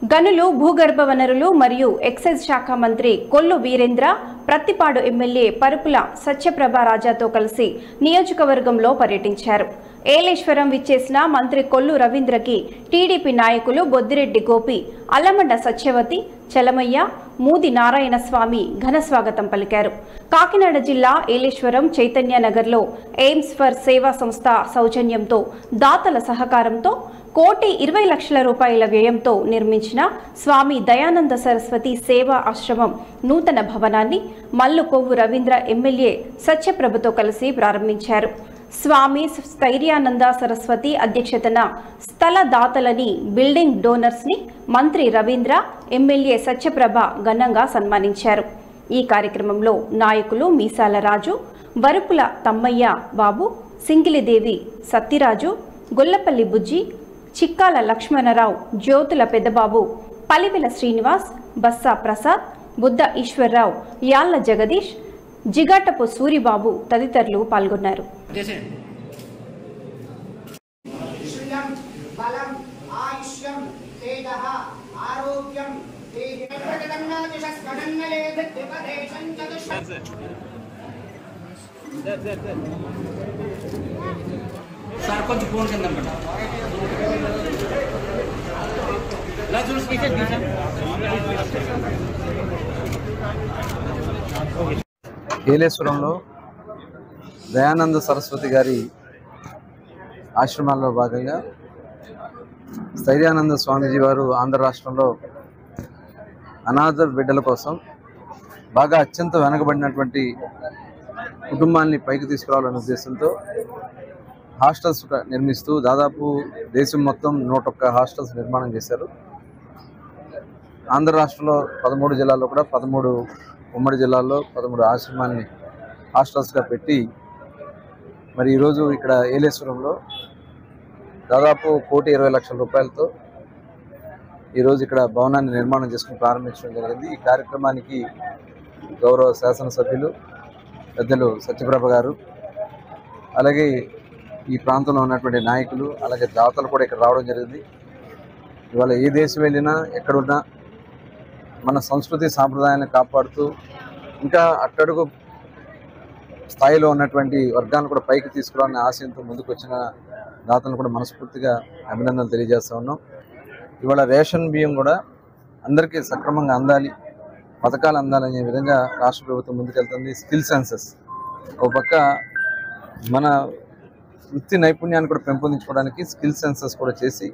గనులు భూగర్భ వనరులు మరియు ఎక్సైజ్ శాఖ మంత్రి కొల్లు వీరేంద్ర ప్రత్తిపాడు ఎమ్మెల్యే పరుపుల సత్యప్రభ రాజాతో కలిసి నియోజకవర్గంలో పర్యటించారు. ఏలేశ్వరం విచ్చేసిన మంత్రి కొల్లు రవీంద్రకి టీడీపీ నాయకులు బొద్దిరెడ్డి గోపి, అల్లమండ సత్యవతి, చలమయ్య, మూది నారాయణ స్వామి ఘన స్వాగతం పలికారు. కాకినాడ జిల్లా ఏలేశ్వరం చైతన్య నగర్లో ఎయిమ్స్ ఫర్ సేవా సంస్థ సౌజన్యంతో దాతల సహకారంతో ₹1,20,00,000 వ్యయంతో నిర్మించిన స్వామి దయానంద సరస్వతి సేవా ఆశ్రమం నూతన భవనాన్ని మల్లు కొవ్వు రవీంద్ర ఎమ్మెల్యే సత్యప్రభతో కలిసి ప్రారంభించారు. స్వామి స్థైర్యానంద సరస్వతి అధ్యక్షతన స్థల దాతలని, బిల్డింగ్ డోనర్స్ ని మంత్రి రవీంద్ర, ఎమ్మెల్యే సత్యప్రభ ఘనంగా సన్మానించారు. ఈ కార్యక్రమంలో నాయకులు మీసాల రాజు, వరుపుల తమ్మయ్య బాబు, సింగిలిదేవి సత్తిరాజు, గొల్లపల్లి బుజ్జి, చిక్కాల లక్ష్మణరావు, జ్యోతుల పెద్దబాబు, పలివెల శ్రీనివాస్, బస్సా ప్రసాద్, బుద్ధ ఈశ్వర్రావు, యాళ్ల జగదీష్, జిగాటపు సూరిబాబు తదితరులు పాల్గొన్నారు. సార్ కొంచెం ఫోన్ కింద ఏలేశ్వరంలో దయానంద సరస్వతి గారి ఆశ్రమాల్లో భాగంగా స్థైర్యానంద స్వామీజీ వారు ఆంధ్ర రాష్ట్రంలో అనాథ బిడ్డల కోసం బాగా అత్యంత వెనకబడినటువంటి కుటుంబాన్ని పైకి తీసుకురావాలనే ఉద్దేశంతో హాస్టల్స్ నిర్మిస్తూ దాదాపు దేశం మొత్తం 101 హాస్టల్స్ నిర్మాణం చేశారు. ఆంధ్ర రాష్ట్రంలో 13 జిల్లాల్లో కూడా 13 ఉమ్మడి జిల్లాల్లో 13 ఆశ్రమాన్ని హాస్టల్స్గా పెట్టి మరి ఈరోజు ఇక్కడ ఏలేశ్వరంలో దాదాపు ₹1,20,00,000 ఈరోజు ఇక్కడ భవనాన్ని నిర్మాణం చేసుకుని ప్రారంభించడం జరిగింది. ఈ కార్యక్రమానికి గౌరవ శాసనసభ్యులు పెద్దలు సత్యప్రభ గారు, అలాగే ఈ ప్రాంతంలో ఉన్నటువంటి నాయకులు, అలాగే దాతలు కూడా ఇక్కడ రావడం జరిగింది. ఇవాళ ఏ దేశం వెళ్ళినా ఎక్కడున్నా మన సంస్కృతి సాంప్రదాయాలను కాపాడుతూ ఇంకా అట్టడుగు స్థాయిలో ఉన్నటువంటి వర్గాలను కూడా పైకి తీసుకురావాలనే ఆశయంతో ముందుకు వచ్చిన దాతలను కూడా మనస్ఫూర్తిగా అభినందనలు తెలియజేస్తూ ఉన్నాం. ఇవాళ రేషన్ బియ్యం కూడా అందరికీ సక్రమంగా అందాలి, పథకాలు అందాలనే విధంగా రాష్ట్ర ప్రభుత్వం ముందుకెళ్తుంది. స్కిల్ సెన్సెస్ ఒక పక్క మన వృత్తి నైపుణ్యాన్ని కూడా పెంపొందించుకోవడానికి స్కిల్ సెన్సెస్ కూడా చేసి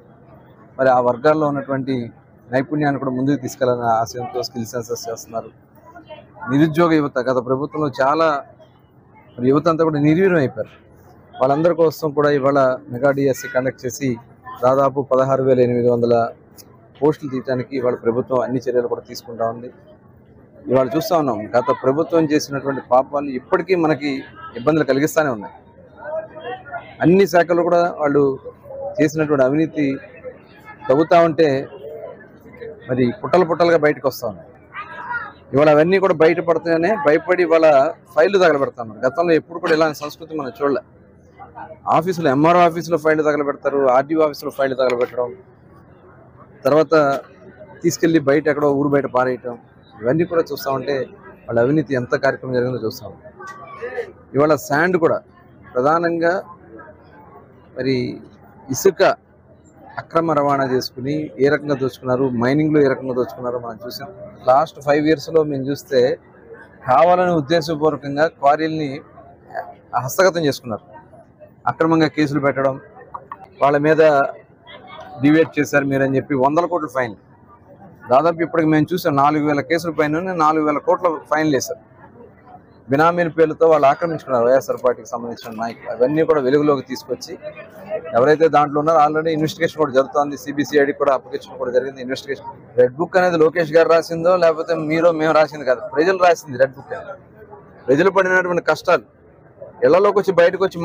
మరి ఆ వర్గాల్లో ఉన్నటువంటి నైపుణ్యాన్ని కూడా ముందుకు తీసుకెళ్లాలనే ఆశయంతో స్కిల్ సెన్సెస్ చేస్తున్నారు. నిరుద్యోగ యువత గత ప్రభుత్వంలో చాలా మరి యువత అంతా కూడా నిర్వీర్యం అయిపోయారు. వాళ్ళందరి కోసం కూడా ఇవాళ మెగా డిఎస్సి కండక్ట్ చేసి దాదాపు 16,800 పోస్టులు తీయడానికి ఇవాళ ప్రభుత్వం అన్ని చర్యలు కూడా తీసుకుంటా ఉంది. ఇవాళ చూస్తూ ఉన్నాం, గత ప్రభుత్వం చేసినటువంటి పాపాలు ఇప్పటికీ మనకి ఇబ్బందులు కలిగిస్తూనే ఉన్నాయి. అన్ని శాఖలు కూడా వాళ్ళు చేసినటువంటి అవినీతి తగ్గుతూ ఉంటే మరి పుట్టలుగా బయటకు వస్తూ ఉన్నాయి. ఇవాళ అవన్నీ కూడా బయటపడుతున్నాయనే భయపడి ఇవాళ ఫైళ్లు తగలబెడుతున్నారు. గతంలో ఎప్పుడు కూడా ఇలాంటి సంస్కృతి మనం చూడలే. ఆఫీసులో ఎంఆర్ఓ ఆఫీసులో ఫైళ్లు తగలబెడతారు, ఆర్డీఓ ఆఫీసులో ఫైళ్లు తగలబెట్టడం, తర్వాత తీసుకెళ్ళి బయట ఎక్కడో ఊరు బయట పారేయటం, ఇవన్నీ కూడా చూస్తూ ఉంటే వాళ్ళ అవినీతి ఎంత కార్యక్రమం జరిగిందో చూస్తాం. ఇవాళ శాండ్ కూడా ప్రధానంగా మరి ఇసుక అక్రమ రవాణా చేసుకుని ఏ రకంగా దోచుకున్నారు, మైనింగ్లో ఏ రకంగా దోచుకున్నారో మనం చూసాం. లాస్ట్ 5 ఇయర్స్లో మేము చూస్తే కావాలని ఉద్దేశపూర్వకంగా క్వారీల్ని హస్తగతం చేసుకున్నారు. అక్రమంగా కేసులు పెట్టడం, వాళ్ళ మీద డివేట్ చేశారు మీరని చెప్పి 100 కోట్ల ఫైన్. దాదాపు ఇప్పటికి మేము చూసాం 4,000 కేసుల పైన 4,000 కోట్ల ఫైన్లు వేశారు. బినామీల పేర్లతో వాళ్ళు ఆక్రమించుకున్నారు వైఎస్ఆర్ పార్టీకి సంబంధించిన నాయకులు. అవన్నీ కూడా వెలుగులోకి తీసుకొచ్చి ఎవరైతే దాంట్లో ఉన్నారో ఆల్రెడీ ఇన్వెస్టిగేషన్ కూడా జరుగుతుంది. సిబిసిఐడి కూడా అప్లికేషన్ కూడా జరిగింది ఇన్వెస్టిగేషన్. రెడ్ బుక్ అనేది లోకేష్ గారు రాసిందో లేకపోతే మేము రాసింది కాదు, ప్రజలు రాసింది రెడ్ బుక్. ప్రజలు పడినటువంటి కష్టాలు ఇళ్లలోకి వచ్చి బయటకు వచ్చి